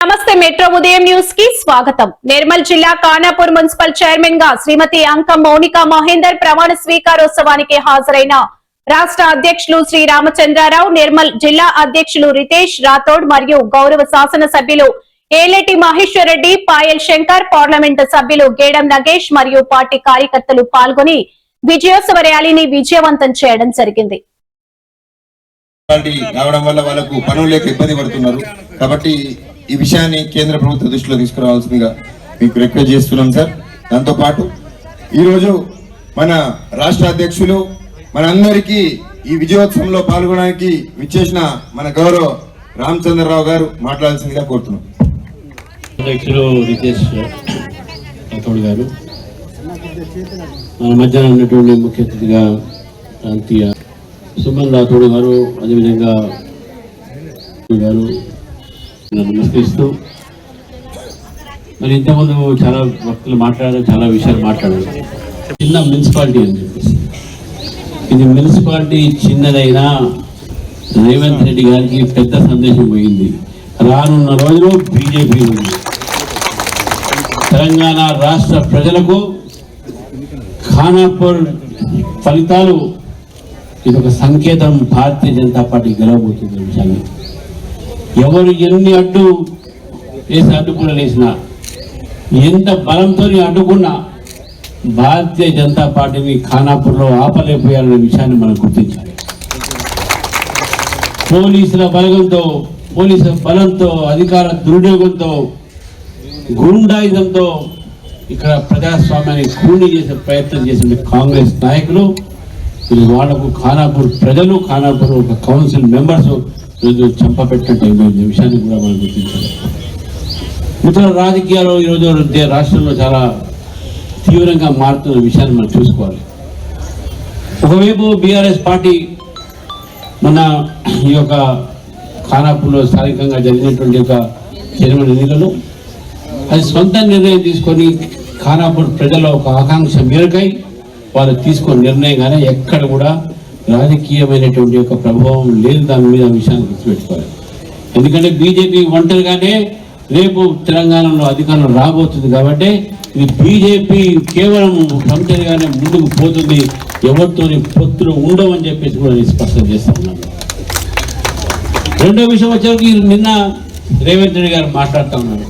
నమస్తే మెట్రో ఉదయం న్యూస్ కి స్వాగతం. నిర్మల్ జిల్లా ఖానాపూర్ మున్సిపల్ చైర్మన్ గా శ్రీమతి అంకం మౌనిక మహేందర్ ప్రమాణ స్వీకారోత్సవానికి హాజరైన రాష్ట్ర అధ్యక్షులు శ్రీ రామచంద్రారావు, నిర్మల్ జిల్లా అధ్యక్షులు రితేష్ రాథోడ్ మరియు గౌరవ శాసన సభ్యులు ఏలేటి మహేశ్వర్ రెడ్డి, పాయల్ శంకర్, పార్లమెంటు సభ్యులు గేడం నగేష్ మరియు పార్టీ కార్యకర్తలు పాల్గొని విజయోత్సవ ర్యాలీని విజయవంతం చేయడం జరిగింది. రావడం వల్ల వాళ్ళకు పనులు లేక ఇబ్బంది పడుతున్నారు కాబట్టి ఈ విషయాన్ని కేంద్ర ప్రభుత్వ దృష్టిలో తీసుకురావాల్సిందిగా మీకు రిక్వెస్ట్ చేస్తున్నాం సార్. దాంతో పాటు ఈరోజు మన రాష్ట్ర అధ్యక్షులు మనందరికీ ఈ విజయోత్సవంలో పాల్గొనడానికి విచ్చేసిన మన గౌరవ రామచంద్రరావు గారు మాట్లాడాల్సిందిగా కోరుతున్నాం. అధ్యక్షులు రితేష్ రాథోడ్ గారు, మన మధ్యన ఉన్నటువంటి ముఖ్య అతిథిగా ప్రాంతీయ సుమన్ రాథోడ్ గారు, అదేవిధంగా గారు నమస్కరిస్తూ, మరి ఇంతకుముందు చాలా వక్తలు మాట్లాడారు, చాలా విషయాలు మాట్లాడారు. చిన్న మున్సిపాలిటీ అని చెప్పేసి, ఇది మున్సిపాలిటీ చిన్నదైనా రేవంత్ రెడ్డి గారికి పెద్ద సందేశం పోయింది. రానున్న రోజులు బీజేపీ ఉంది. తెలంగాణ రాష్ట్ర ప్రజలకు ఖానాపూర్ ఫలితాలు ఇది ఒక సంకేతం. భారతీయ జనతా పార్టీ గెలవబోతుంది విషయాన్ని ఎవరు ఎన్ని అడ్డుకునేసినా, ఎంత బలంతో అడ్డుకున్నా భారతీయ జనతా పార్టీని ఖానాపూర్లో ఆపలేకపోయారనే విషయాన్ని మనం గుర్తించాలి. పోలీసుల బలంతో, అధికార దుర్వినియోగంతో, గుండాయుధంతో ఇక్కడ ప్రజాస్వామ్యాన్ని ఖూనీ చేసే ప్రయత్నం చేసిన కాంగ్రెస్ నాయకులు, వాళ్లకు ఖానాపూర్ ప్రజలు, ఖానాపూర్ ఒక కౌన్సిల్ మెంబర్స్ ఈరోజు చంపపెట్టినట్టు అయిపోయింది విషయాన్ని కూడా మనం గుర్తించాలి. ఇతర రాజకీయాలు ఈరోజు రాష్ట్రంలో చాలా తీవ్రంగా మారుతున్న విషయాన్ని మనం చూసుకోవాలి. ఒకవైపు బీఆర్ఎస్ పార్టీ మన ఈ యొక్క ఖానాపూర్లో స్థానికంగా జరిగినటువంటి ఒక చైర్మన్ ఎన్నికలు అది సొంత నిర్ణయం తీసుకొని ఖానాపూర్ ప్రజల ఒక ఆకాంక్ష మేరకై వాళ్ళు తీసుకున్న నిర్ణయంగానే ఎక్కడ కూడా రాజకీయమైనటువంటి యొక్క ప్రభావం లేదు. దాని మీద విషయాన్ని గుర్తుపెట్టుకోవాలి. ఎందుకంటే బీజేపీ ఒంటరిగానే రేపు తెలంగాణలో అధికారంలో రాబోతుంది కాబట్టి ఇది బీజేపీ కేవలం ఒంటరిగానే ముందుకు పోతుంది, ఎవరితో పొత్తులు ఉండవని చెప్పేసి కూడా స్పష్టం చేస్తా ఉన్నాను. రెండో విషయం వచ్చేసరికి నిన్న రేవంత్ రెడ్డి గారు మాట్లాడుతూ ఉన్నారు.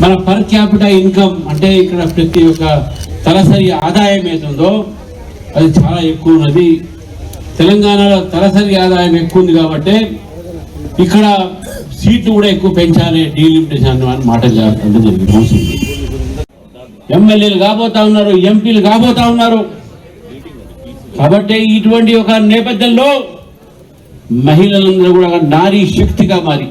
మన పర్ క్యాపిటల్ ఇన్కమ్ అంటే ఇక్కడ ప్రతి ఒక్క తలసరి ఆదాయం ఏతుందో అది చాలా ఎక్కువ ఉన్నది. తెలంగాణలో తలసరి ఆదాయం ఎక్కువ ఉంది కాబట్టి ఇక్కడ సీట్లు కూడా ఎక్కువ పెంచాలి, డీలిమిటేషన్ అని మాట్లాడుతుంటే జరిగింది. ఎమ్మెల్యేలు కాబోతా ఉన్నారు, ఎంపీలు కాబోతా ఉన్నారు. కాబట్టి ఇటువంటి ఒక నేపథ్యంలో మహిళలందరూ కూడా నారీ శక్తిగా మారి